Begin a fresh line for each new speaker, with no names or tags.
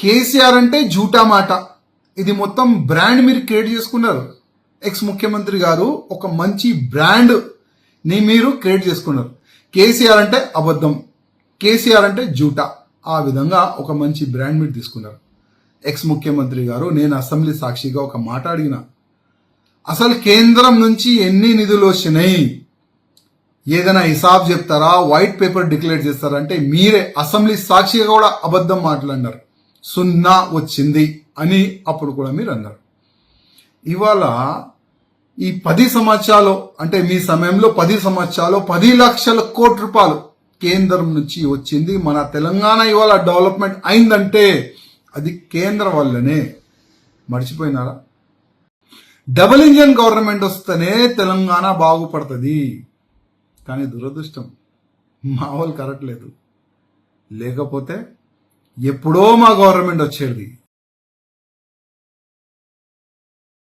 కేసీఆర్ అంటే జూటా మాట. ఇది మొత్తం బ్రాండ్ మీరు క్రియేట్ చేసుకున్నారు. ఎక్స్ ముఖ్యమంత్రి గారు ఒక మంచి బ్రాండ్ ని మీరు క్రియేట్ చేసుకున్నారు. కేసీఆర్ అంటే అబద్ధం, కేసీఆర్ అంటే జూటా. ఆ విధంగా ఒక మంచి బ్రాండ్ మీరు తీసుకున్నారు. ఎక్స్ ముఖ్యమంత్రి గారు, నేను అసెంబ్లీ సాక్షిగా ఒక మాట అడిగిన, అసలు కేంద్రం నుంచి ఎన్ని నిధులు వచ్చినాయి, ఏదైనా హిసాబ్ చెప్తారా, వైట్ పేపర్ డిక్లేర్ చేస్తారా అంటే మీరే అసెంబ్లీ సాక్షిగా కూడా అబద్ధం మాట్లాడినారు. 0 వచ్చింది అని అప్పుడు కూడా మీరు అన్నారు. ఇవాళ ఈ 10 సంవత్సరాలు అంటే మీ సమయంలో 10 సంవత్సరాలు 10 లక్షల కోట్ల రూపాయలు కేంద్రం నుంచి వచ్చింది. మన తెలంగాణ ఇవాళ డెవలప్మెంట్ అయిందంటే అది కేంద్రం వల్లనే. మర్చిపోయినారా? డబుల్ ఇంజన్ గవర్నమెంట్ వస్తేనే తెలంగాణ బాగుపడుతుంది. కానీ దురదృష్టం మా వాళ్ళు కరట్లేదు. లేకపోతే ఎప్పుడో మా గవర్నమెంట్ వచ్చేది.